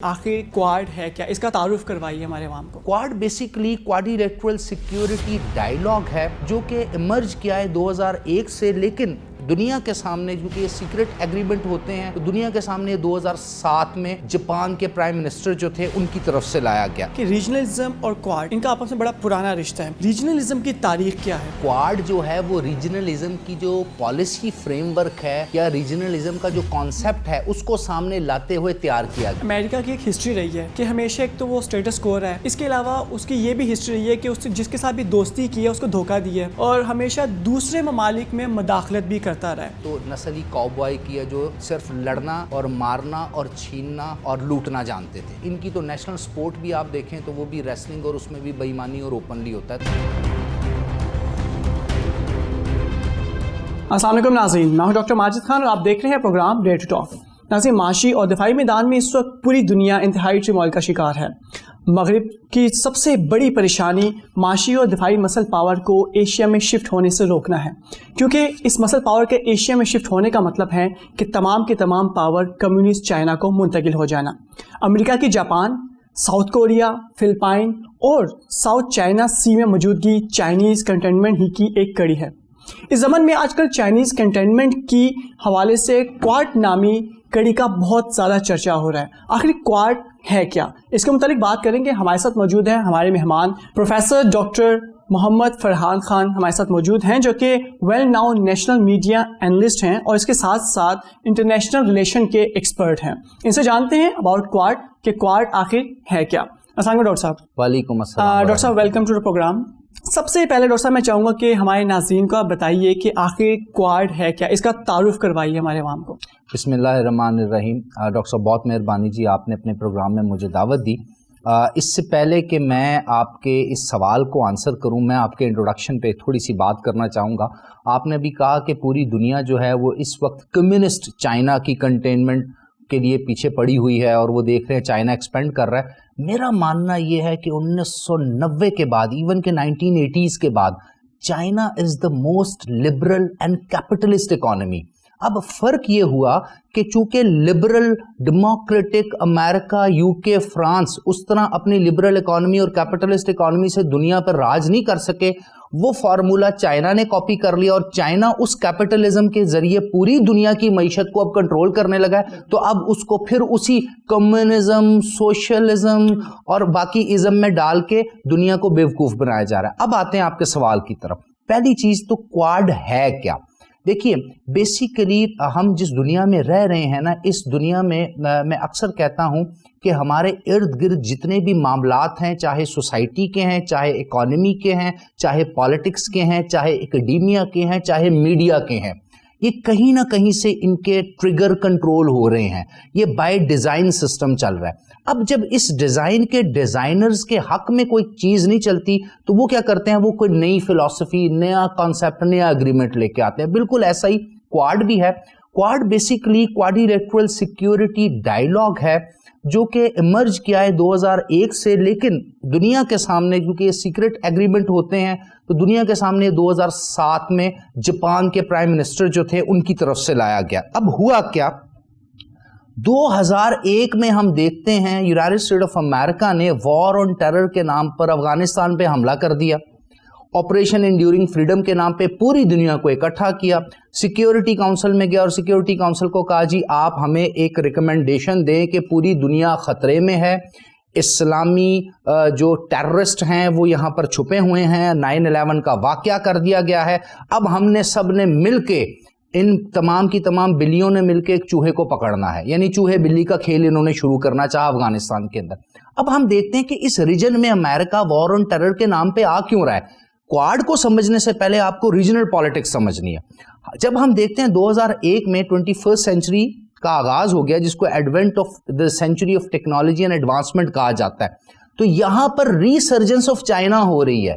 آخر کوارڈ ہے کیا؟ اس کا تعارف کروائیے ہمارے عوام کو۔ کوارڈ بیسیکلی کوارڈیلیٹرل سیکیورٹی ڈائیلاگ ہے جو کہ ایمرج کیا ہے 2001 سے، لیکن دنیا کے سامنے کیونکہ یہ سیکرٹ ایگریمنٹ ہوتے ہیں تو دنیا کے سامنے 2007 میں جاپان کے پرائم منسٹر جو تھے ان کی طرف سے لایا گیا کہ ریجنلزم اور کوارڈ ان کا آپس میں بڑا پرانا رشتہ ہے۔ ریجنلزم کی تاریخ کیا ہے؟ کوارڈ جو ہے وہ ریجنلزم کی جو پالیسی فریم ورک ہے یا ریجنلزم کا جو کانسیپٹ ہے اس کو سامنے لاتے ہوئے تیار کیا گیا۔ امریکہ کی ایک ہسٹری رہی ہے کہ ہمیشہ ایک تو وہ اسٹیٹس کو رہا ہے، اس کے علاوہ اس کی یہ بھی ہسٹری رہی ہے کہ اس جس کے ساتھ بھی دوستی کی ہے اس کو دھوکہ دیا ہے اور ہمیشہ دوسرے ممالک میں مداخلت بھی کرتا رہا ہے۔ تو نسلی کاؤبوائے کی ہے جو صرف لڑنا اور مارنا اور چھیننا اور لوٹنا جانتے تھے۔ ان کی تو نیشنل سپورٹ بھی آپ دیکھیں تو وہ بھی ریسلنگ اور اس میں بھی بے ایمانی اور اوپنلی ہوتا ہے۔ السلام علیکم ناظرین، میں ہوں ڈاکٹر ماجد خان اور آپ دیکھ رہے ہیں پروگرام ڈے ٹو ٹاک۔ ناظرین، معاشی اور دفاعی میدان میں اس وقت پوری دنیا انتہائی ٹرموئل کا شکار ہے۔ مغرب کی سب سے بڑی پریشانی معاشی اور دفاعی مسل پاور کو ایشیا میں شفٹ ہونے سے روکنا ہے، کیونکہ اس مسل پاور کے ایشیا میں شفٹ ہونے کا مطلب ہے کہ تمام کے تمام پاور کمیونسٹ چائنا کو منتقل ہو جانا۔ امریکہ کی جاپان، ساؤتھ کوریا، فلپائن اور ساؤتھ چائنا سی میں موجودگی چائنیز کنٹینمنٹ ہی کی ایک کڑی ہے۔ اس زمن میں آج کل چائنیز کنٹینمنٹ کی حوالے سے کوارڈ نامی کڑی کا بہت زیادہ چرچا ہو رہا ہے۔ آخر کوارڈ ہے کیا؟ اس کے متعلق بات کریں گے۔ ہمارے ساتھ موجود ہیں ہمارے مہمان پروفیسر ڈاکٹر محمد فرحان خان ہمارے ساتھ موجود ہیں، جو کہ well known national media analyst ہیں اور اس کے ساتھ ساتھ انٹرنیشنل ریلیشن کے ایکسپرٹ ہیں۔ ان سے جانتے ہیں اباؤٹ کوارڈ کہ کوارڈ آخر ہے کیا۔ السلام علیکم ڈاکٹر صاحب۔ وعلیکم السلام ڈاکٹر صاحب، ویلکم ٹو دا پروگرام۔ سب سے پہلے ڈاکٹر صاحب میں چاہوں گا کہ ہمارے ناظرین کو آپ بتائیے کہ آخر کوارڈ ہے کیا؟ اس کا تعارف کروائیے ہمارے عوام کو۔ بسم اللہ الرحمن الرحیم۔ ڈاکٹر صاحب بہت مہربانی جی، آپ نے اپنے پروگرام میں مجھے دعوت دی۔ اس سے پہلے کہ میں آپ کے اس سوال کو آنسر کروں، میں آپ کے انٹروڈکشن پہ تھوڑی سی بات کرنا چاہوں گا۔ آپ نے بھی کہا کہ پوری دنیا جو ہے وہ اس وقت کمیونسٹ چائنا کی کنٹینمنٹ کے لیے پیچھے پڑی ہوئی ہے اور وہ دیکھ رہے ہیں چائنا ایکسپینڈ کر رہا ہے۔ میرا ماننا یہ ہے کہ 1990 کے بعد، ایون کہ 1980s کے بعد، China is the most liberal and capitalist economy. اب فرق یہ ہوا کہ چونکہ لبرل ڈیموکریٹک امریکہ، یو کے، فرانس اس طرح اپنی لبرل اکانومی اور کیپٹلسٹ اکانومی سے دنیا پر راج نہیں کر سکے، وہ فارمولا چائنا نے کاپی کر لیا اور چائنا اس کیپٹلزم کے ذریعے پوری دنیا کی معیشت کو اب کنٹرول کرنے لگا ہے۔ تو اب اس کو پھر اسی کمیونزم، سوشلزم اور باقی ازم میں ڈال کے دنیا کو بیوقوف بنایا جا رہا ہے۔ اب آتے ہیں آپ کے سوال کی طرف۔ پہلی چیز تو کوارڈ ہے کیا؟ دیکھیے، بیسیکلی ہم جس دنیا میں رہ رہے ہیں نا، اس دنیا میں میں اکثر کہتا ہوں کہ ہمارے ارد گرد جتنے بھی معاملات ہیں، چاہے سوسائٹی کے ہیں، چاہے اکانومی کے ہیں، چاہے پالیٹکس کے ہیں، چاہے اکیڈیمیا کے ہیں، چاہے میڈیا کے ہیں، یہ کہیں نہ کہیں سے ان کے ٹریگر کنٹرول ہو رہے ہیں۔ یہ بائی ڈیزائن سسٹم چل رہا ہے۔ اب جب اس ڈیزائن کے ڈیزائنرز کے حق میں کوئی چیز نہیں چلتی تو وہ کیا کرتے ہیں؟ وہ کوئی نئی فلسفی، نیا کانسیپٹ، نیا اگریمنٹ لے کے آتے ہیں۔ بالکل ایسا ہی کوارڈ بھی ہے۔ کوارڈ بیسیکلی کوارڈیلیٹرل سیکیورٹی ڈائیلاگ ہے جو کہ ایمرج کیا ہے 2001 سے، لیکن دنیا کے سامنے کیونکہ یہ سیکرٹ ایگریمنٹ ہوتے ہیں تو دنیا کے سامنے 2007 میں جاپان کے پرائم منسٹر جو تھے ان کی طرف سے لایا گیا۔ اب ہوا کیا؟ 2001 میں ہم دیکھتے ہیں یونائٹڈ اسٹیٹ آف امریکہ نے وار آن ٹیرر کے نام پر افغانستان پہ حملہ کر دیا، آپریشن انڈیورنگ فریڈم کے نام پہ پوری دنیا کو اکٹھا کیا، سیکیورٹی کونسل میں گیا اور سیکیورٹی کونسل کو کہا جی آپ ہمیں ایک ریکمنڈیشن دیں کہ پوری دنیا خطرے میں ہے، اسلامی جو ٹیررسٹ ہیں وہ یہاں پر چھپے ہوئے ہیں، 9/11 کا واقعہ کر دیا گیا ہے، اب ہم نے سب نے مل کے ان تمام کی تمام بلیوں نے مل کے ایک چوہے کو پکڑنا ہے، یعنی چوہے بلی کا کھیل انہوں نے شروع کرنا چاہا افغانستان کے اندر۔ اب ہم دیکھتے ہیں کہ اس ریجن میں امریکہ وار آن ٹیرر کے نام پہ آ کیوں رہا ہے۔ کوارڈ کو سمجھنے سے پہلے آپ کو ریجنل پالیٹکس سمجھنی ہے۔ جب ہم دیکھتے ہیں 2001 میں 21 سینچری کا آغاز ہو گیا، جس کو Advent of the century of technology and advancement کہا جاتا ہے، تو یہاں پر ریسرجنس آف چائنا ہو رہی ہے۔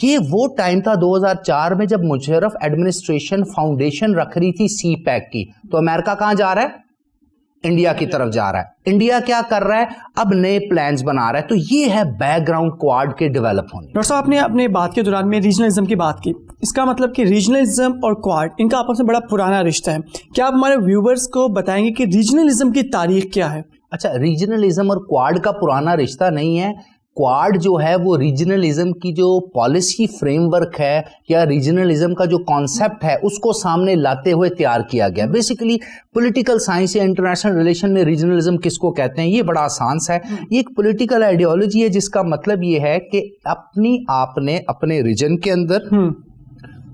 یہ وہ ٹائم تھا 2004 میں جب مشرف ایڈمنسٹریشن فاؤنڈیشن رکھ رہی تھی سی پیک کی. تو امریکہ کہاں جا رہا ہے؟ انڈیا کی طرف جا رہا ہے. انڈیا کیا کر رہا ہے؟ اب نئے پلانز بنا رہا ہے. تو یہ ہے بیک گراؤنڈ کواد کے ڈیولپ ہونے. ڈاکٹر صاحب آپ نے اپنے بات کے دوران میں ریجنلزم کی بات کی. اس کا مطلب کہ ریجنلزم اور کواد ان کا آپس میں بڑا پرانا رشتہ ہے. کیا آپ ہمارے ویورز کو بتائیں گے کہ ریجنلزم کی تاریخ کیا ہے؟ اچھا, ریجنلزم اور کواد کا پرانا رشتہ نہیں ہے. کواد جو ہے وہ ریجنلزم کی جو پالیسی فریم ورک ہے یا ریجنلزم کا جو کانسیپٹ ہے اس کو سامنے لاتے ہوئے تیار کیا گیا. بیسیکلی پولیٹیکل سائنس یا انٹرنیشنل ریلیشن میں ریجنلزم کس کو کہتے ہیں؟ یہ بڑا آسان سا ہے. یہ ایک پولیٹیکل آئیڈیالوجی ہے جس کا مطلب یہ ہے کہ آپ نے اپنے ریجن کے اندر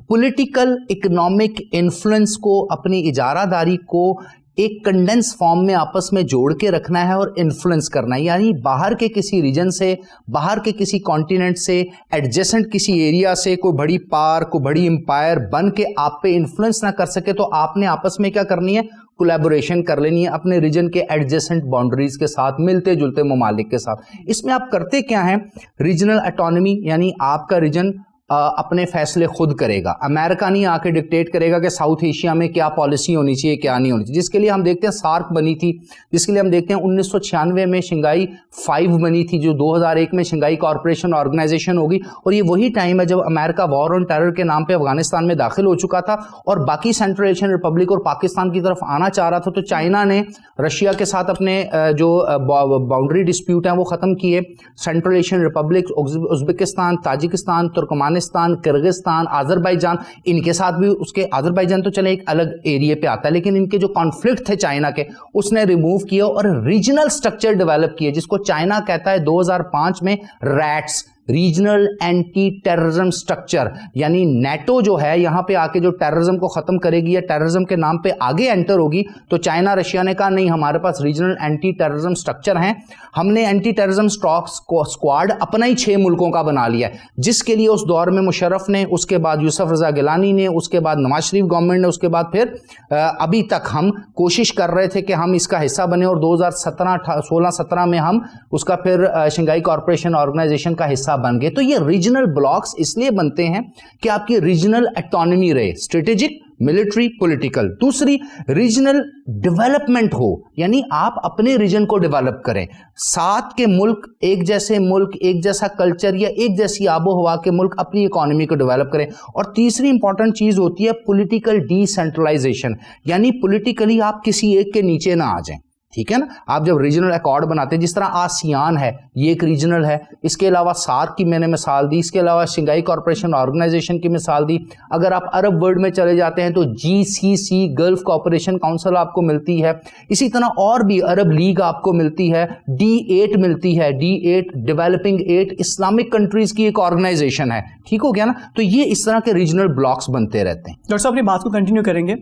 پولیٹیکل اکنامک انفلوئنس کو, اپنی اجارہ داری کو ایک کنڈنس فارم میں آپس میں جوڑ کے رکھنا ہے اور انفلوئنس کرنا ہے. یعنی باہر کے کسی ریجن سے, باہر کے کسی کانٹیننٹ سے, ایڈجسنٹ کسی ایریا سے کوئی بڑی پار, کوئی بڑی امپائر بن کے آپ پہ انفلوئنس نہ کر سکے, تو آپ نے آپس میں کیا کرنی ہے؟ کولیبوریشن کر لینی ہے اپنے ریجن کے ایڈجسنٹ باؤنڈریز کے ساتھ, ملتے جلتے ممالک کے ساتھ. اس میں آپ کرتے کیا ہیں؟ ریجنل اٹانومی, یعنی آپ کا ریجن اپنے فیصلے خود کرے گا. امریکہ نہیں آ کے ڈکٹیٹ کرے گا کہ ساؤتھ ایشیا میں کیا پالیسی ہونی چاہیے, کیا نہیں ہونی چاہیے. جس کے لیے ہم دیکھتے ہیں سارک بنی تھی, جس کے لیے ہم دیکھتے ہیں 1996 میں شنگائی 5 بنی تھی, جو 2001 میں شنگائی کارپوریشن آرگنائزیشن ہوگی. اور یہ وہی ٹائم ہے جب امریکہ وار آن ٹیرر کے نام پہ افغانستان میں داخل ہو چکا تھا اور باقی سینٹرل ایشین ریپبلک اور پاکستان کی طرف آنا چاہ رہا تھا. تو چائنا نے رشیا کے ساتھ اپنے جو باؤنڈری ڈسپیوٹ ہیں وہ ختم کیے. Central Asian republic, Uzbekistan, Tajikistan, Turkmenistan, Kyrgyzstan, Azerbaijan, ان کے ساتھ بھی, اس کے آذربائیجان تو چلے ایک الگ ایریے پہ آتا ہے, لیکن ان کے جو کانفلکٹ تھے چائنا کے اس نے ریموو کیا اور ریجنل سٹرکچر ڈیولپ کیے, جس کو چائنا کہتا ہے 2005 میں RATS, regional anti terrorism structure. یعنی نیٹو جو ہے یہاں پہ آ کے جو ٹیررزم کو ختم کرے گی یا ٹیررزم کے نام پہ آگے انٹر ہوگی, تو چائنا رشیا نے کہا نہیں, ہمارے پاس ریجنل اینٹی ٹیررزم سٹرکچر ہیں, ہم نے اینٹی ٹیررزم اسکواڈ اپنا ہی 6 ملکوں کا بنا لیا ہے, جس کے لیے اس دور میں مشرف نے, اس کے بعد یوسف رضا گیلانی نے, اس کے بعد نواز شریف گورنمنٹ نے, اس کے بعد پھر ابھی تک ہم کوشش کر رہے تھے کہ ہم اس کا حصہ بنے, اور 2016-17 میں ہم اس کا پھر شنگائی کارپوریشن آرگنائزیشن کا حصہ بن گئے. تو یہ ریجنل بلاکس اس لیے بنتے ہیں کہ آپ کی ریجنل اٹانومی رہے, اسٹریٹجک, ملٹری, پولیٹیکل. دوسری, ریجنل ڈیولپمنٹ ہو, یعنی آپ اپنے ریجن کو ڈیولپ کریں. 7 کے ملک, ایک جیسے ملک, ایک جیسا کلچر یا ایک جیسی آب و ہوا کے ملک اپنی اکانومی کو ڈیولپ کریں. اور تیسری امپورٹنٹ چیز ہوتی ہے پولیٹیکل ڈی سینٹرلائزیشن, یعنی پولیٹیکلی آپ کسی ایک کے نیچے نہ آ جائیں. ٹھیک ہے نا. آپ جب ریجنل ایکارڈ بناتے ہیں, جس طرح آسیان ہے یہ ایک ریجنل ہے, اس کے علاوہ سارک کی میں نے مثال دی, اس کے علاوہ شنگائی کارپوریشن آرگنائزیشن کی مثال دی. اگر آپ عرب ورلڈ میں چلے جاتے ہیں تو GCC گلف کوآپریشن کاؤنسل آپ کو ملتی ہے. اسی طرح اور بھی عرب لیگ آپ کو ملتی ہے, D8 ملتی ہے, D8 ڈیولپنگ 8 اسلامک کنٹریز کی ایک آرگنائزیشن ہے. ٹھیک ہو گیا نا. تو یہ اس طرح کے ریجنل بلاکس بنتے رہتے ہیں. ڈاکٹر صاحب اپنی بات کو کنٹینیو کریں گے.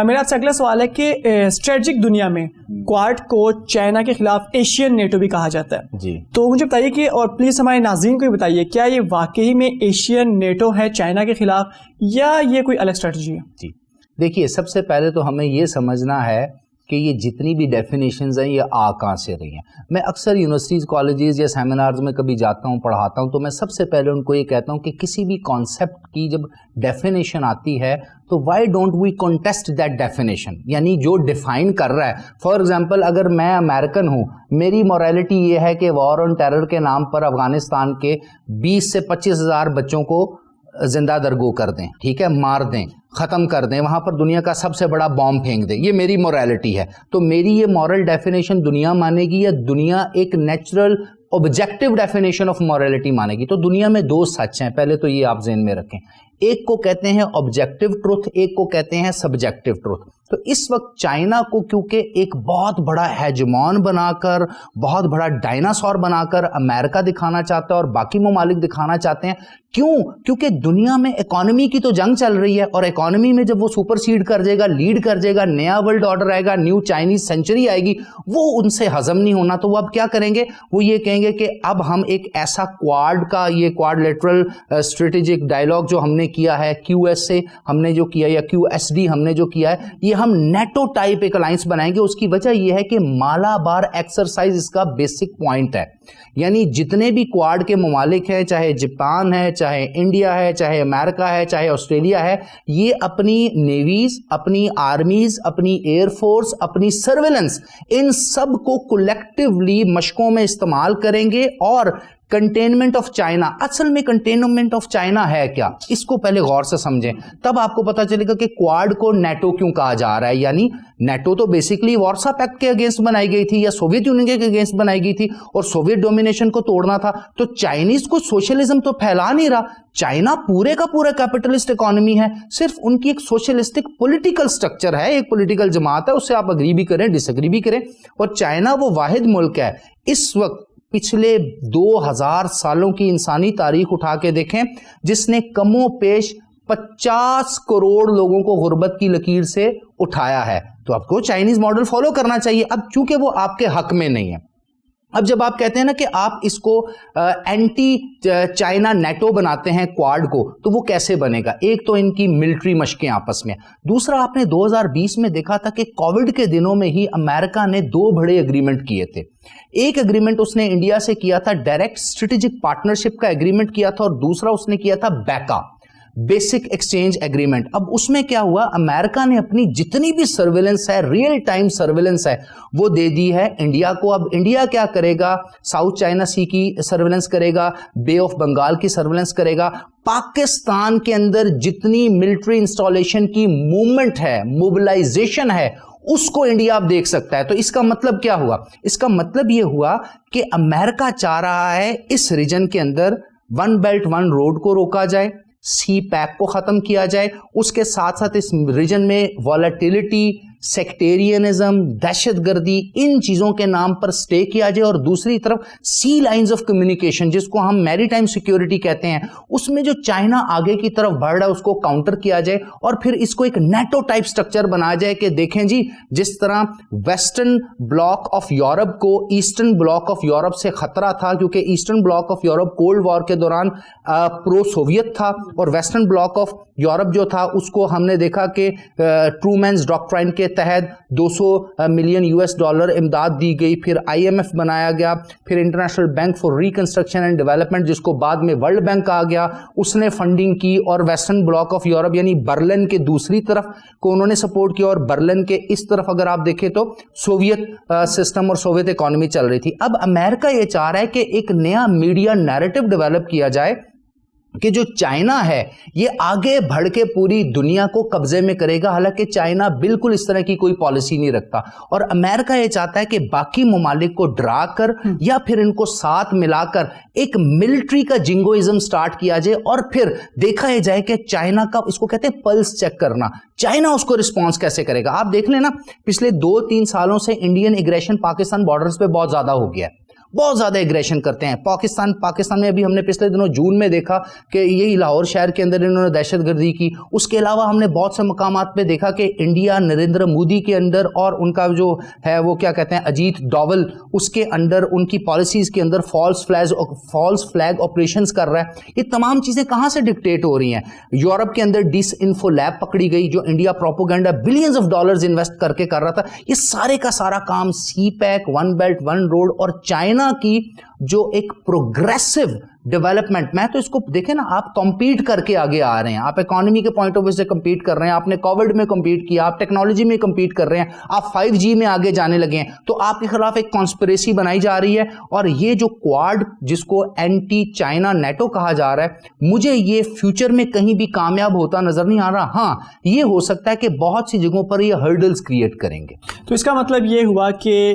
میرا آپ سے اگلا سوال ہے کہ اسٹریٹجک دنیا میں کواد کو چائنا کے خلاف ایشین نیٹو بھی کہا جاتا ہے. جی, تو مجھے بتائیے کہ, اور پلیز ہمارے ناظرین کو بھی بتائیے, کیا یہ واقعی میں ایشین نیٹو ہے چائنا کے خلاف یا یہ کوئی الگ اسٹریٹجی ہے؟ جی دیکھیے, سب سے پہلے تو ہمیں یہ سمجھنا ہے کہ یہ جتنی بھی ڈیفینیشنز ہیں یہ کہاں سے رہی ہیں. میں اکثر یونیورسٹیز, کالجز یا سیمینارز میں کبھی جاتا ہوں, پڑھاتا ہوں, تو میں سب سے پہلے ان کو یہ کہتا ہوں کہ کسی بھی کانسیپٹ کی جب ڈیفینیشن آتی ہے تو why don't we contest that definition, یعنی جو ڈیفائن کر رہا ہے. فار ایگزامپل, اگر میں امریکن ہوں, میری مورالٹی یہ ہے کہ وار آن ٹیرر کے نام پر افغانستان کے 20 سے 25 ہزار بچوں کو زندہ درگو کر دیں, ٹھیک ہے, مار دیں, ختم کر دیں, وہاں پر دنیا کا سب سے بڑا بام پھینک دیں, یہ میری مورالٹی ہے. تو میری یہ مورل ڈیفینیشن دنیا مانے گی یا دنیا ایک natural objective definition of morality مانے گی؟ تو دنیا میں 2 سچ ہیں, پہلے تو یہ آپ ذہن میں رکھیں. ایک کو کہتے ہیں آبجیکٹو ٹروتھ, ایک کو کہتے ہیں سبجیکٹو ٹروتھ. تو اس وقت چائنا کو کیونکہ ایک بہت بڑا ہیجمان بنا کر, بہت بڑا ڈائناسور بنا کر امریکہ دکھانا چاہتا ہے اور باقی ممالک دکھانا چاہتے ہیں. کیوں؟ کیونکہ دنیا میں اکانومی کی تو جنگ چل رہی ہے, اور اکانومی میں جب وہ سپر سیڈ کر جائے گا, لیڈ کر جائے گا, نیا ورلڈ آرڈر آئے گا, نیو چائنیز سینچری آئے گی, وہ ان سے ہضم نہیں ہونا. تو وہ اب کیا کریں گے؟ وہ یہ کہیں گے کہ اب ہم ایک ایسا کواد کا, یہ کوادلیٹرل اسٹریٹجک ڈائلاگ جو ہم نے کیا ہے QS سے, ہم نے جو کیا, یا QSD ہم نے جو کیا ہے, یہ ہم نیٹو ٹائپ ایک الائنس بنائیں گے. اس کی وجہ یہ ہے کہ مالابار ایکسرسائز اس کا بیسک پوائنٹ ہے. یعنی جتنے بھی کوارڈ کے ممالک ہیں, چاہے جاپان ہے, چاہے انڈیا ہے, چاہے امریکہ ہے, چاہے آسٹریلیا ہے, یہ اپنی نیویز, اپنی آرمیز, اپنی ایئر فورس, اپنی سرویلنس, ان سب کو کولیکٹیولی مشقوں میں استعمال کریں گے. اور کنٹینمنٹ آف چائنا, اصل میں کنٹینمنٹ آف چائنا ہے کیا, اس کو پہلے غور سے سمجھیں, تب آپ کو پتا چلے گا کہ کوارڈ کو نیٹو کیوں کہا جا رہا ہے. یعنی نیٹو تو بیسکلی وارسا پیکٹ کے اگینسٹ بنائی گئی تھی یا سوویت یونین کے اگینسٹ بنائی گئی تھی, اور سوویت ڈومینیشن کو توڑنا تھا. تو چائنیز کو سوشلزم تو پھیلا نہیں رہا, چائنا پورے کا پورا کیپٹلسٹ اکانومی ہے, صرف ان کی ایک سوشلسٹک پولیٹیکل سٹرکچر ہے, ایک پولیٹیکل جماعت ہے, اس سے آپ اگری بھی کریں ڈس ایگری بھی کریں. اور چائنا وہ واحد ملک ہے اس وقت پچھلے 2000 سالوں کی انسانی تاریخ اٹھا کے دیکھیں جس نے کم و بیش 50 کروڑ لوگوں کو غربت کی لکیر سے اٹھایا ہے. تو آپ کو چائنیز ماڈل فالو کرنا چاہیے. اب چونکہ وہ آپ کے حق میں نہیں ہے, اب جب آپ کہتے ہیں نا کہ آپ اس کو اینٹی چائنا نیٹو بناتے ہیں کوارڈ کو, تو وہ کیسے بنے گا؟ ایک تو ان کی ملٹری مشقیں آپس میں, دوسرا آپ نے 2020 میں دیکھا تھا کہ کووڈ کے دنوں میں ہی امریکہ نے 2 بڑے اگریمنٹ کیے تھے. ایک اگریمنٹ اس نے انڈیا سے کیا تھا, ڈائریکٹ اسٹریٹجک پارٹنرشپ کا اگریمنٹ کیا تھا, اور دوسرا اس نے کیا تھا بیکا, بیسک ایکسچینج ایگریمنٹ. اب اس میں کیا ہوا, امریکہ نے اپنی جتنی بھی سرویلنس ہے, ریئل ٹائم سرویلنس ہے, وہ دے دی ہے انڈیا کو. اب انڈیا کیا کرے گا, ساؤتھ چائنا سی کی سرویلنس کرے گا, بے آف بنگال کی سرویلنس کرے گا. پاکستان کے اندر جتنی ملٹری انسٹالیشن کی موومنٹ ہے, موبلائزیشن ہے, اس کو انڈیا اب دیکھ سکتا ہے. تو اس کا مطلب کیا ہوا؟ اس کا مطلب یہ ہوا کہ امریکہ چاہ رہا ہے اس ریجن کے اندر ون بیلٹ ون روڈ کو روکا جائے, سی پیک کو ختم کیا جائے, اس کے ساتھ ساتھ اس ریجن میں والیٹیلٹی, سیکٹیرینزم, دہشت گردی, ان چیزوں کے نام پر سٹے کیا جائے, اور دوسری طرف سی لائنز آف کمیونیکیشن جس کو ہم میری ٹائم سیکیورٹی کہتے ہیں, اس میں جو چائنا آگے کی طرف بڑھ رہا ہے اس کو کاؤنٹر کیا جائے, اور پھر اس کو ایک نیٹو ٹائپ سٹرکچر بنایا جائے کہ دیکھیں جی جس طرح ویسٹرن بلاک آف یورپ کو ایسٹرن بلاک آف یورپ سے خطرہ تھا, کیونکہ eastern bloc of Europe cold war کے دوران پرو سوویت تھا, اور ویسٹرن بلاک آف یورپ جو تھا اس کو ہم نے دیکھا کہ ٹرومینز ڈاکٹرائن کے تحت 200 ملین $US امداد دی گئی, پھر IMF بنایا گیا, پھر international bank for reconstruction and development جس کو بعد میں ورلڈ بینک کہا گیا, اس نے فنڈنگ کی, اور ویسٹرن بلاک آف یورپ یعنی برلن کے دوسری طرف کو انہوں نے سپورٹ کیا, اور برلن کے اس طرف اگر آپ دیکھیں تو سوویت سسٹم اور سوویت اکانومی چل رہی تھی. اب امریکہ یہ چاہ رہا ہے کہ ایک نیا میڈیا نیریٹو ڈیولپ کیا جائے کہ جو چائنا ہے یہ آگے بڑھ کے پوری دنیا کو قبضے میں کرے گا, حالانکہ چائنا بالکل اس طرح کی کوئی پالیسی نہیں رکھتا, اور امریکہ یہ چاہتا ہے کہ باقی ممالک کو ڈرا کر یا پھر ان کو ساتھ ملا کر ایک ملٹری کا جنگوئزم سٹارٹ کیا جائے, اور پھر دیکھا یہ جائے کہ چائنا کا, اس کو کہتے ہیں پلس چیک کرنا, چائنا اس کو رسپانس کیسے کرے گا. آپ دیکھ لیں نا پچھلے 2-3 سالوں سے انڈین ایگریشن پاکستان بارڈرز پہ بہت زیادہ ہو گیا ہے, بہت زیادہ ایگریشن کرتے ہیں. پاکستان میں ابھی ہم نے پچھلے دنوں جون میں دیکھا کہ یہی لاہور شہر کے اندر انہوں نے دہشت گردی کی. اس کے علاوہ ہم نے بہت سے مقامات پہ دیکھا کہ انڈیا نریندر مودی کے اندر اور ان کا جو ہے وہ کیا کہتے ہیں اجیت ڈوول, اس کے اندر ان کی پالیسیز کے اندر فالس فلیگ آپریشنز کر رہا ہے. یہ تمام چیزیں کہاں سے ڈکٹیٹ ہو رہی ہیں؟ یورپ کے اندر ڈس انفو لیب پکڑی گئی جو India propaganda billions of dollars invest کر کے کر رہا تھا. یہ سارے کا سارا کام CPEC, one belt one road اور چائنا کی جو ایک پروگریسو ڈیولپمنٹ, میں تو اس کو دیکھیں نا, آپ کمپیٹ کر کے آگے آ رہے ہیں, آپ اکانومی کے پوائنٹ آف ویو سے کمپیٹ کر رہے ہیں, آپ نے کووڈ میں کمپیٹ کیا, آپ ٹیکنالوجی میں کمپیٹ کر رہے ہیں, آپ 5G میں آگے جانے لگے ہیں, تو آپ کے خلاف ایک کانسپریسی بنائی جا رہی ہے. اور یہ جو کوارڈ جس کو اینٹی چائنا نیٹو کہا جا رہا ہے, مجھے یہ فیوچر میں کہیں بھی کامیاب ہوتا نظر نہیں آ رہا. ہاں یہ ہو سکتا ہے کہ بہت سی جگہوں پر یہ ہرڈلز کریٹ کریں گے. تو اس کا مطلب یہ ہوا کہ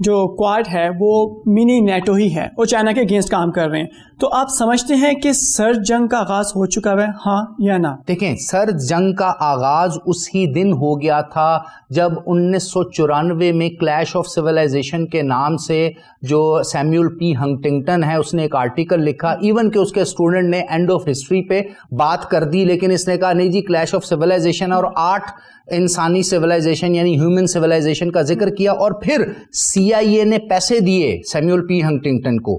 جو کوارڈ ہے وہ منی نیٹو ہی ہے اور چائنا کے اگینسٹ کام کر رہے ہیں. تو آپ سمجھتے ہیں کہ سرد جنگ کا آغاز ہو چکا ہے, ہاں یا نہ؟ دیکھیں, سرد جنگ کا آغاز اسی دن ہو گیا تھا جب 1994 میں کلیش آف سویلائزیشن کے نام سے جو سیمیول پی ہنٹنگٹن ہے اس نے ایک آرٹیکل لکھا, ایون کہ اس کے اسٹوڈنٹ نے اینڈ آف ہسٹری پہ بات کر دی, لیکن اس نے کہا نہیں جی کلیش آف سویلائزیشن, اور 8 انسانی سویلائزیشن یعنی ہیومن سویلائزیشن کا ذکر کیا. اور پھر CIA نے پیسے دیے سیمیول پی ہنٹنگٹن کو,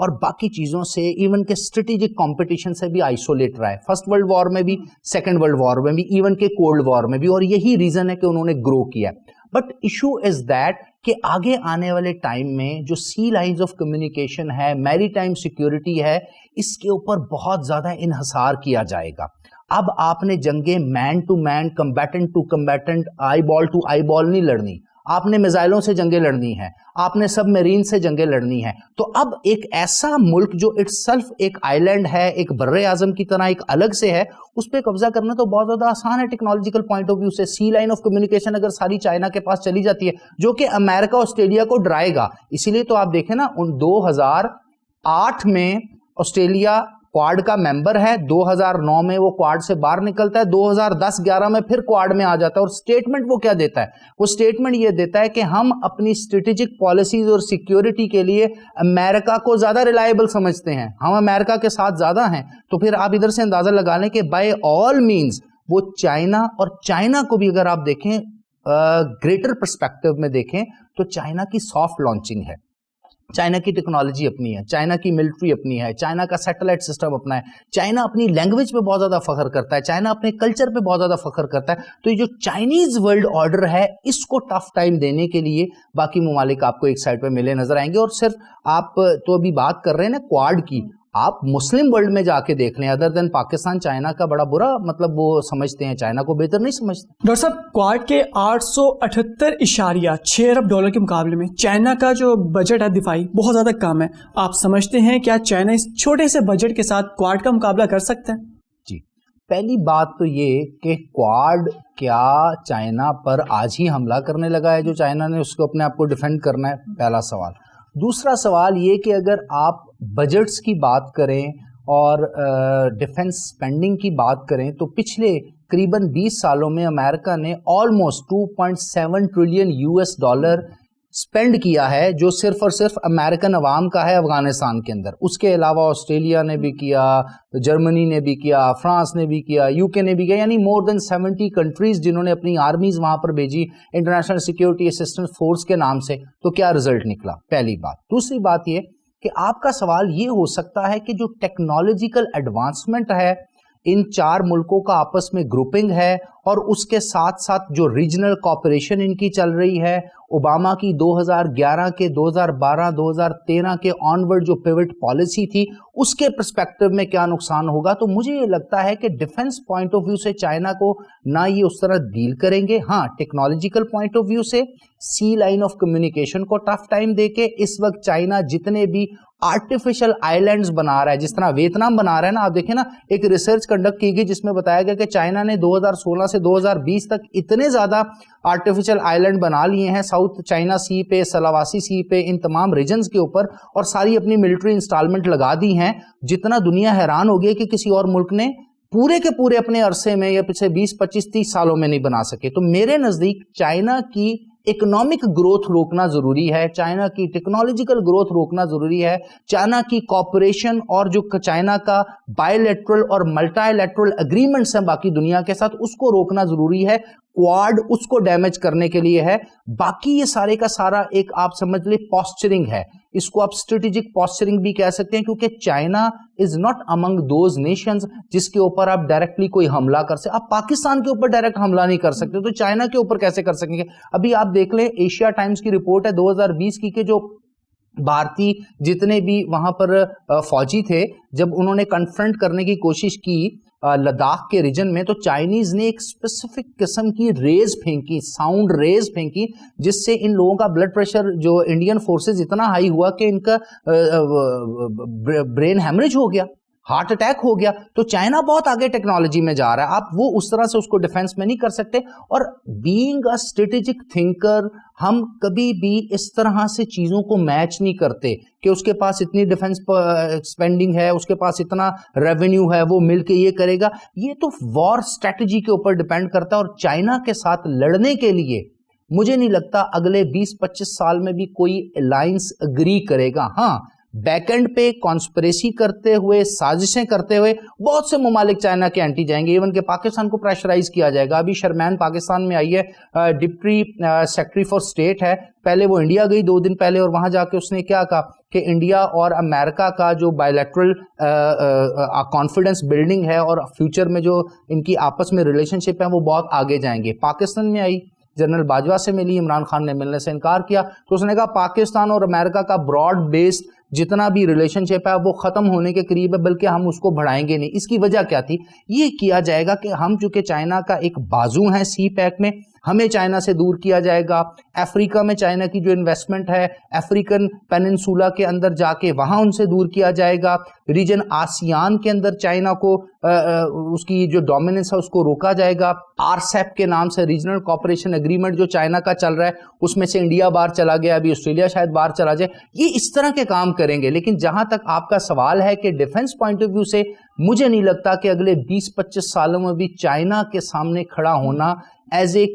اور باقی چیزوں سے ایون کہ اسٹریٹجک کمپٹیشن سے بھی آئسولیٹ رہا ہے, فرسٹ ورلڈ وار میں بھی, سیکنڈ ورلڈ وار میں بھی, ایون کہ کولڈ وار میں بھی, اور یہی ریزن ہے کہ انہوں نے گرو کیا. بٹ ایشو از دیٹ کہ آگے آنے والے ٹائم میں جو سی لائنز آف کمیونیکیشن ہے, میری ٹائم سیکیورٹی ہے, اس کے اوپر بہت زیادہ انحصار کیا جائے گا. اب آپ نے جنگیں man to man, combatant to combatant, eyeball to eyeball نہیں لڑنی, آپ نے میزائلوں سے جنگیں لڑنی ہیں, آپ نے سب میرین سے جنگیں لڑنی ہیں. تو اب ایک ایسا ملک جو اٹ سیلف ایک آئی لینڈ ہے, ایک بر اعظم کی طرح ایک الگ سے ہے, اس پہ قبضہ کرنا تو بہت زیادہ آسان ہے ٹیکنالوجیکل پوائنٹ آف ویو سے. سی لائن آف کمیونیکیشن اگر ساری چائنا کے پاس چلی جاتی ہے, جو کہ امریکہ آسٹریلیا کو ڈرائے گا. اسی لیے تو آپ دیکھیں نا, ان 2008 میں آسٹریلیا کوارڈ کا ممبر ہے, 2009 میں وہ کوارڈ سے باہر نکلتا ہے, 2010-11 میں پھر کوارڈ میں آ جاتا ہے. اور سٹیٹمنٹ وہ کیا دیتا ہے؟ وہ سٹیٹمنٹ یہ دیتا ہے کہ ہم اپنی اسٹریٹجک پالیسیز اور سیکیورٹی کے لیے امریکہ کو زیادہ ریلائبل سمجھتے ہیں, ہم امریکہ کے ساتھ زیادہ ہیں. تو پھر آپ ادھر سے اندازہ لگا لیں کہ بائی آل مینز وہ چائنا, اور چائنا کو بھی اگر آپ دیکھیں گریٹر پرسپیکٹو میں دیکھیں تو چائنا کی سافٹ لانچنگ ہے, چائنا کی ٹیکنالوجی اپنی ہے, چائنا کی ملٹری اپنی ہے, چائنا کا سیٹلائٹ سسٹم اپنا ہے, چائنا اپنی لینگویج پہ بہت زیادہ فخر کرتا ہے, چائنا اپنے کلچر پہ بہت زیادہ فخر کرتا ہے. تو یہ جو چائنیز ورلڈ آرڈر ہے, اس کو ٹف ٹائم دینے کے لیے باقی ممالک آپ کو ایک سائڈ پہ ملے نظر آئیں گے. اور صرف آپ تو ابھی بات کر رہے ہیں نا کوارڈ کی, آپ مسلم ورلڈ میں جا کے دیکھ لیں, ادر دین پاکستان چائنا کا بڑا برا مطلب وہ سمجھتے ہیں, چائنا کو بہتر نہیں سمجھتے. ڈاکٹر صاحب, کوارڈ کے 878.6 ارب ڈالر کے مقابلے میں چائنا کا جو بجٹ ہے دفاعی بہت زیادہ کم ہے. آپ سمجھتے ہیں کیا چائنا اس چھوٹے سے بجٹ کے ساتھ کوارڈ کا مقابلہ کر سکتا ہے؟ جی, پہلی بات تو یہ کہ کوارڈ کیا چائنا پر آج ہی حملہ کرنے لگا ہے جو چائنا نے اس کو اپنے آپ کو ڈیفینڈ کرنا ہے, پہلا سوال. دوسرا سوال یہ کہ اگر آپ بجٹس کی بات کریں اور ڈیفنس سپینڈنگ کی بات کریں تو پچھلے قریباً 20 سالوں میں امریکہ نے almost 2.7 trillion US dollar spend کیا ہے, جو صرف اور صرف امریکن عوام کا ہے افغانستان کے اندر. اس کے علاوہ آسٹریلیا نے بھی کیا, جرمنی نے بھی کیا, فرانس نے بھی کیا, UK نے بھی کیا, یعنی مور دین 70 کنٹریز جنہوں نے اپنی آرمیز وہاں پر بھیجی انٹرنیشنل سیکیورٹی اسسٹنس فورس کے نام سے. تو کیا رزلٹ نکلا؟ پہلی بات. دوسری بات یہ کہ آپ کا سوال یہ ہو سکتا ہے کہ جو ٹیکنالوجیکل ایڈوانسمنٹ ہے, ان چار ملکوں کا آپس میں گروپنگ ہے, اور اس کے ساتھ ساتھ جو ریجنل کوپریشن ان کی چل رہی ہے, اوباما کی 2011 کے 2012 2013 کے آنورڈ جو پیوٹ پالیسی تھی, اس کے پرسپیکٹو میں کیا نقصان ہوگا. تو مجھے یہ لگتا ہے کہ ڈیفنس پوائنٹ آف ویو سے چائنا کو نہ یہ اس طرح ڈیل کریں گے. ہاں, ٹیکنالوجیکل پوائنٹ آف ویو سے سی لائن آف کمیونیکیشن کو ٹف ٹائم دے کے اس وقت چائنا جتنے بھی آرٹیفیشل آئی لینڈز بنا رہا ہے, جس طرح ویتنام بنا رہا ہے نا, آپ دیکھیں نا, ایک ریسرچ کنڈکٹ کی گئی جس میں بتایا گیا کہ چائنا نے 2016 سے 2020 تک اتنے زیادہ آرٹیفیشل آئی لینڈ بنا لیے ہیں ساؤتھ چائنا سی پہ, سلاواسی سی پہ, ان تمام ریجنز کے اوپر, اور ساری اپنی ملٹری انسٹالمنٹ لگا دی ہیں, جتنا دنیا حیران ہو گئی کہ کسی اور ملک نے پورے کے پورے اپنے عرصے میں یا پچھلے 20 25 30 سالوں میں نہیں بنا سکے. تو میرے نزدیک چائنا کی اکنامک گروتھ روکنا ضروری ہے, چائنا کی ٹیکنالوجیکل گروتھ روکنا ضروری ہے, چائنا کی کوپریشن اور جو چائنا کا بائی لیٹرل اور ملٹی لیٹرل اگریمنٹس ہیں باقی دنیا کے ساتھ, اس کو روکنا ضروری ہے. کوارڈ اس کو ڈیمیج کرنے کے لیے ہے. باقی یہ سارے کا سارا ایک آپ سمجھ لیں پوسچرنگ ہے, اس کو آپ اسٹریٹجک پوسچرنگ بھی کہہ سکتے ہیں, کیونکہ China is not among those nations جس کے اوپر آپ ڈائریکٹلی کوئی حملہ کر سکتے. آپ پاکستان کے اوپر ڈائریکٹ حملہ نہیں کر سکتے, تو چائنا کے اوپر کیسے کر سکیں گے؟ ابھی آپ دیکھ لیں, ایشیا ٹائمز کی رپورٹ ہے 2020 کی کہ جو بھارتی جتنے بھی وہاں پر فوجی تھے, جب انہوں نے کنفرنٹ کرنے کی کوشش کی لداخ کے ریجن میں, تو چائنیز نے ایک اسپیسیفک قسم کی ریز پھینکی, ساؤنڈ ریز پھینکی, جس سے ان لوگوں کا بلڈ پریشر جو انڈین فورسز اتنا ہائی ہوا کہ ان کا برین ہیمریج ہو گیا, ہارٹ اٹیک ہو گیا. تو چائنا بہت آگے ٹیکنالوجی میں جا رہا ہے, آپ وہ اس طرح سے اس کو ڈیفینس میں نہیں کر سکتے. اور بینگ اے اسٹریٹجک تھنکر, ہم کبھی بھی اس طرح سے چیزوں کو میچ نہیں کرتے کہ اس کے پاس اتنی ڈیفنس اسپینڈنگ ہے, اس کے پاس اتنا ریونیو ہے, وہ مل کے یہ کرے گا. یہ تو وار اسٹریٹجی کے اوپر ڈیپینڈ کرتا ہے, اور چائنا کے ساتھ لڑنے کے لیے مجھے نہیں لگتا اگلے 20-25 سال میں بھی کوئی الائنس اگری کرے گا. ہاں, بیک اینڈ پہ کانسپریسی کرتے ہوئے, سازشیں کرتے ہوئے بہت سے ممالک چائنا کے اینٹی جائیں گے, ایون کہ پاکستان کو پریشرائز کیا جائے گا. ابھی شرمین پاکستان میں آئی ہے, ڈپٹی سیکرٹری فار اسٹیٹ ہے, پہلے وہ انڈیا گئی 2 دن پہلے, اور وہاں جا کے اس نے کیا کہا کہ انڈیا اور امریکہ کا جو بائیلیٹرل کانفیڈنس بلڈنگ ہے اور فیوچر میں جو ان کی آپس میں ریلیشن شپ ہے وہ بہت آگے جائیں گے. پاکستان میں آئی, جنرل باجوہ سے ملی, عمران خان نے ملنے سے انکار کیا, تو اس نے کہا پاکستان اور امریکہ کا براڈ بیسڈ جتنا بھی ریلیشن شپ ہے وہ ختم ہونے کے قریب ہے, بلکہ ہم اس کو بڑھائیں گے نہیں. اس کی وجہ کیا تھی؟ یہ کیا جائے گا کہ ہم چونکہ چائنا کا ایک بازو ہیں سی پیک میں, ہمیں چائنا سے دور کیا جائے گا. افریقہ میں چائنا کی جو انویسٹمنٹ ہے افریقن پیننسولا کے اندر جا کے وہاں ان سے دور کیا جائے گا. ریجن آسیان کے اندر چائنا کو اس کی جو ڈومیننس ہے اس کو روکا جائے گا. آرسیپ کے نام سے ریجنل کوآپریشن ایگریمنٹ جو چائنا کا چل رہا ہے اس میں سے انڈیا باہر چلا گیا, ابھی آسٹریلیا شاید باہر چلا جائے. یہ اس طرح کے کام کریں گے. لیکن جہاں تک آپ کا سوال ہے کہ ڈیفنس پوائنٹ آف ویو سے مجھے نہیں لگتا کہ اگلے 20-25 سالوں میں بھی چائنا کے سامنے کھڑا ہونا ایز اے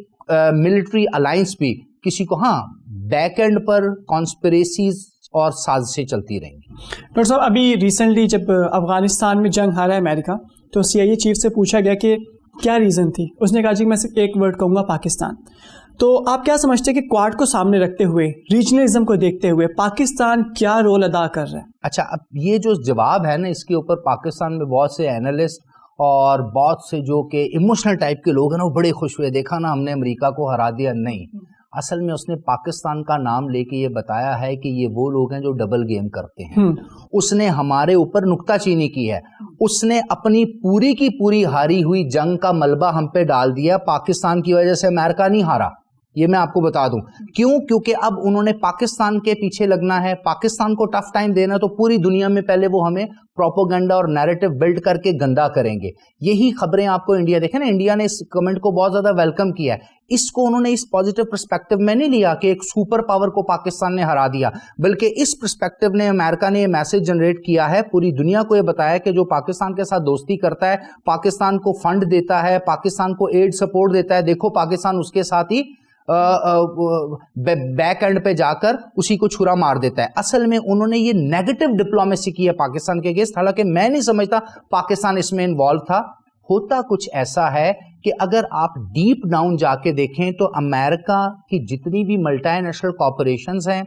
ملٹری الائنس بھی کسی کو, ہاں بیک اینڈ پر کانسپریسیز اور سازشیں چلتی رہیں گی. ڈاکٹر صاحب, ابھی ریسنٹلی جب افغانستان میں جنگ ہارا ہے امریکہ, تو CIA چیف سے پوچھا گیا کہ کیا ریزن تھی, اس نے کہا جی میں صرف ایک ورڈ کہوں گا, پاکستان. تو آپ کیا سمجھتے ہیں کہ کواد کو سامنے رکھتے ہوئے, ریجنلزم کو دیکھتے ہوئے پاکستان کیا رول ادا کر رہا ہے؟ اچھا, اب یہ جو جواب ہے نا اس کے اوپر پاکستان میں بہت سے اینالسٹ اور بہت سے جو کہ ایموشنل ٹائپ کے لوگ ہیں نا وہ بڑے خوش ہوئے, دیکھا نا ہم نے امریکہ کو ہرا دیا. نہیں, اصل میں اس نے پاکستان کا نام لے کے یہ بتایا ہے کہ یہ وہ لوگ ہیں جو ڈبل گیم کرتے ہیں. اس نے ہمارے اوپر نکتہ چینی کی ہے, اس نے اپنی پوری کی پوری ہاری ہوئی جنگ کا ملبہ ہم پہ ڈال دیا. پاکستان کی وجہ سے امریکہ نہیں ہارا, یہ میں آپ کو بتا دوں کیوں. کیونکہ اب انہوں نے پاکستان کے پیچھے لگنا ہے, پاکستان کو ٹف ٹائم دینا, تو پوری دنیا میں پہلے وہ ہمیں پروپوگنڈا اور نیریٹو بلڈ کر کے گندا کریں گے. یہی خبریں آپ کو انڈیا, دیکھیں نا انڈیا نے اس کمنٹ کو بہت زیادہ ویلکم کیا ہے. اس کو انہوں نے اس پازیٹیو پرسپیکٹو میں نہیں لیا کہ ایک سپر پاور کو پاکستان نے ہرا دیا, بلکہ اس پرسپیکٹو نے امریکہ نے یہ میسج جنریٹ کیا ہے, پوری دنیا کو یہ بتایا کہ جو پاکستان کے ساتھ دوستی کرتا ہے, پاکستان کو فنڈ دیتا ہے, پاکستان کو ایڈ سپورٹ دیتا ہے, دیکھو پاکستان اس کے ساتھ ہی بیک اینڈ پہ جا کر اسی کو چھرا مار دیتا ہے. اصل میں انہوں نے یہ نیگیٹو ڈپلومیسی کی ہے پاکستان کے اگینسٹ, حالانکہ میں نہیں سمجھتا پاکستان اس میں انوالو تھا. ہوتا کچھ ایسا ہے کہ اگر آپ ڈیپ ڈاؤن جا کے دیکھیں تو امریکہ کی جتنی بھی ملٹی نیشنل کارپوریشنز ہیں,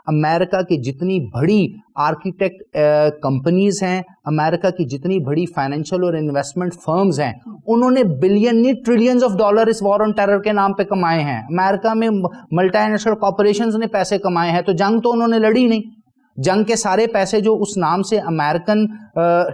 امریکہ کی جتنی بڑی آرکیٹیکٹ کمپنیز ہیں, امریکہ کی جتنی بڑی فائنینشیل اور انویسٹمنٹ فرمز ہیں, انہوں نے بلین نہیں ٹریلینز آف ڈالر اس وار آن ٹیرر کے نام پہ کمائے ہیں. امریکہ میں ملٹی نیشنل کارپوریشنز نے پیسے کمائے ہیں, تو جنگ تو انہوں نے لڑی نہیں. جنگ کے سارے پیسے جو اس نام سے امریکن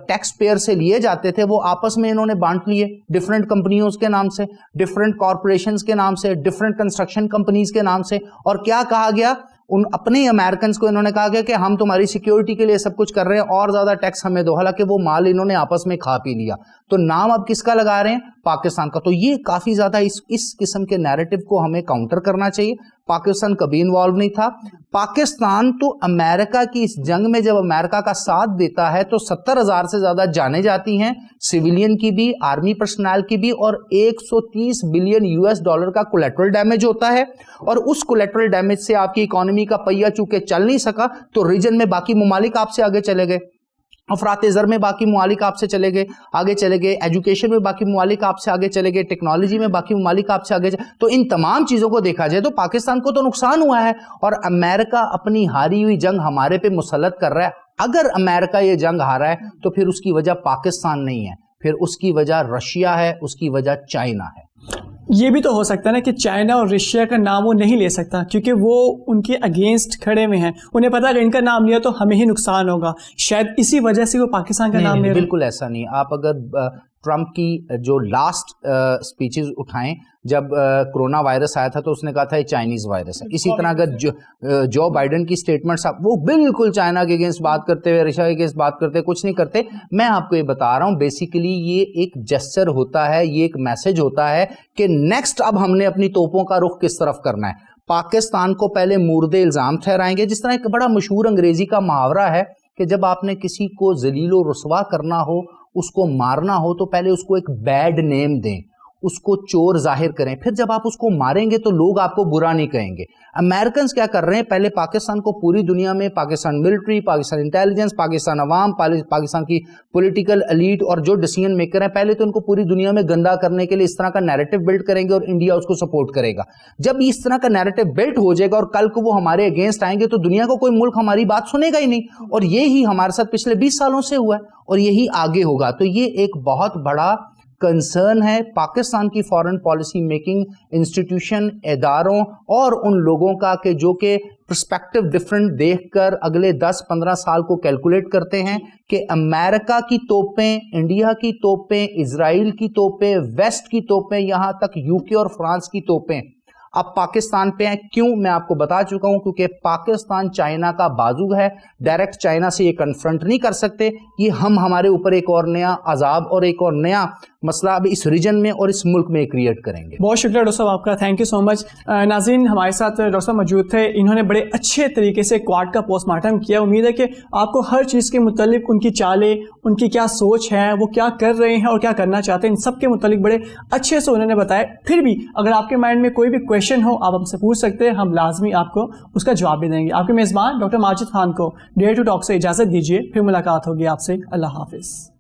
ٹیکس پیئر سے لیے جاتے تھے وہ آپس میں انہوں نے بانٹ لیے, ڈفرینٹ کمپنیوں کے نام سے, ڈفرینٹ کارپوریشنز کے نام سے, ڈفرینٹ کنسٹرکشن کمپنیز کے نام سے. اور کیا کہا گیا, ان اپنے امریکنز کو انہوں نے کہا گیا کہ ہم تمہاری سیکیورٹی کے لیے سب کچھ کر رہے ہیں اور زیادہ ٹیکس ہمیں دو, حالانکہ وہ مال انہوں نے آپس میں کھا پی لیا. تو نام اب کس کا لگا رہے ہیں؟ پاکستان کا. تو یہ کافی زیادہ اس قسم کے نیریٹو کو ہمیں کاؤنٹر کرنا چاہیے. پاکستان کبھی انوالو نہیں تھا. پاکستان تو امریکہ کی اس جنگ میں جب امریکہ کا ساتھ دیتا ہے تو 70,000 سے زیادہ جانیں جاتی ہیں, سویلین کی بھی, آرمی پرسنل کی بھی, اور 130 بلین US$ کا کولیٹرل ڈیمیج ہوتا ہے. اور اس کولیٹرل ڈیمیج سے آپ کی اکانومی کا پہیہ چونکہ چل نہیں سکا تو ریجن میں باقی ممالک آپ سے آگے چلے گئے, افراط زر میں باقی ممالک آپ سے آگے چلے گئے, ایجوکیشن میں باقی ممالک آپ سے آگے چلے گئے, ٹیکنالوجی میں باقی ممالک آپ سے آگے تو ان تمام چیزوں کو دیکھا جائے تو پاکستان کو تو نقصان ہوا ہے, اور امریکہ اپنی ہاری ہوئی جنگ ہمارے پہ مسلط کر رہا ہے. اگر امریکہ یہ جنگ ہارا ہے تو پھر اس کی وجہ پاکستان نہیں ہے, پھر اس کی وجہ رشیا ہے, اس کی وجہ چائنا ہے. یہ بھی تو ہو سکتا ہے نا کہ چائنا اور رشیا کا نام وہ نہیں لے سکتا کیونکہ وہ ان کے اگینسٹ کھڑے ہوئے ہیں, انہیں پتا اگر ان کا نام لیا تو ہمیں ہی نقصان ہوگا, شاید اسی وجہ سے وہ پاکستان کا نام لے رہے ہیں. بالکل ایسا نہیں. آپ اگر ٹرمپ کی جو لاسٹ سپیچز اٹھائیں, جب کرونا وائرس آیا تھا تو اس نے کہا تھا یہ چائنیز وائرس ہے. اسی طرح اگر جو بائیڈن کی سٹیٹمنٹس وہ بالکل چائنا کے اگینسٹ بات کرتے ہوئے, رشیا کے اگینسٹ بات کرتے کچھ نہیں کرتے. میں آپ کو یہ بتا رہا ہوں بیسیکلی یہ ایک جسچر ہوتا ہے, یہ ایک میسج ہوتا ہے کہ نیکسٹ اب ہم نے اپنی توپوں کا رخ کس طرف کرنا ہے. پاکستان کو پہلے مورد الزام ٹھہرائیں گے, جس طرح ایک بڑا مشہور انگریزی کا محاورہ ہے کہ جب آپ نے کسی کو ذلیل و رسوا کرنا ہو, اس کو مارنا ہو, تو پہلے اس کو ایک بیڈ نیم دیں, اس کو چور ظاہر کریں, پھر جب آپ اس کو ماریں گے تو لوگ آپ کو برا نہیں کہیں گے. امریکنز کیا کر رہے ہیں, پہلے پاکستان کو پوری دنیا میں پاکستان ملٹری, پاکستان انٹیلیجنس, پاکستان عوام, پاکستان کی پولیٹیکل ایلیٹ اور جو ڈیسیژن میکر ہیں, پہلے تو ان کو پوری دنیا میں گندا کرنے کے لیے اس طرح کا نیریٹو بلڈ کریں گے اور انڈیا اس کو سپورٹ کرے گا. جب اس طرح کا نیریٹو بلڈ ہو جائے گا اور کل کو وہ ہمارے اگینسٹ آئیں گے تو دنیا کو کوئی ملک ہماری بات سنے گا ہی نہیں, اور یہی ہمارے ساتھ پچھلے 20 سالوں سے ہوا ہے اور یہی آگے ہوگا. تو یہ ایک بہت بڑا کنسرن ہے پاکستان کی فارن پالیسی میکنگ انسٹیٹیوشن, اداروں اور ان لوگوں کا کہ جو کہ پرسپیکٹو ڈفرنٹ دیکھ کر اگلے 10-15 سال کو کیلکولیٹ کرتے ہیں کہ امریکہ کی توپیں, انڈیا کی توپیں, اسرائیل کی توپیں, ویسٹ کی توپیں, یہاں تک UK اور فرانس کی توپیں اب پاکستان پہ ہیں. کیوں, میں آپ کو بتا چکا ہوں, کیونکہ پاکستان چائنا کا بازو ہے, ڈائریکٹ چائنا سے یہ کنفرنٹ نہیں کر سکتے. یہ ہمارے اوپر ایک اور نیا عذاب اور ایک اور نیا مسئلہ اب اس ریجن میں اور اس ملک میں کریٹ کریں گے. بہت شکریہ ڈاکٹر صاحب آپ کا, تھینک یو سو مچ. ناظرین, ہمارے ساتھ ڈاکٹر صاحب موجود تھے, انہوں نے بڑے اچھے طریقے سے کوارڈ کا پوسٹ مارٹم کیا. امید ہے کہ آپ کو ہر چیز کے متعلق ان کی چالیں, ان کی کیا سوچ ہے, وہ کیا کر رہے ہیں اور کیا کرنا چاہتے ہیں, ان سب کے متعلق بڑے اچھے سے انہوں نے بتایا. پھر بھی اگر آپ کے مائنڈ میں کوئی بھی کویشچن ہو آپ ہم سے پوچھ سکتے ہیں, ہم لازمی آپ کو اس کا جواب بھی دیں گے. آپ کے میزبان ڈاکٹر ماجد خان کو ڈیئر ٹو ٹاک سے اجازت دیجیے, پھر ملاقات ہوگی آپ سے. اللہ حافظ.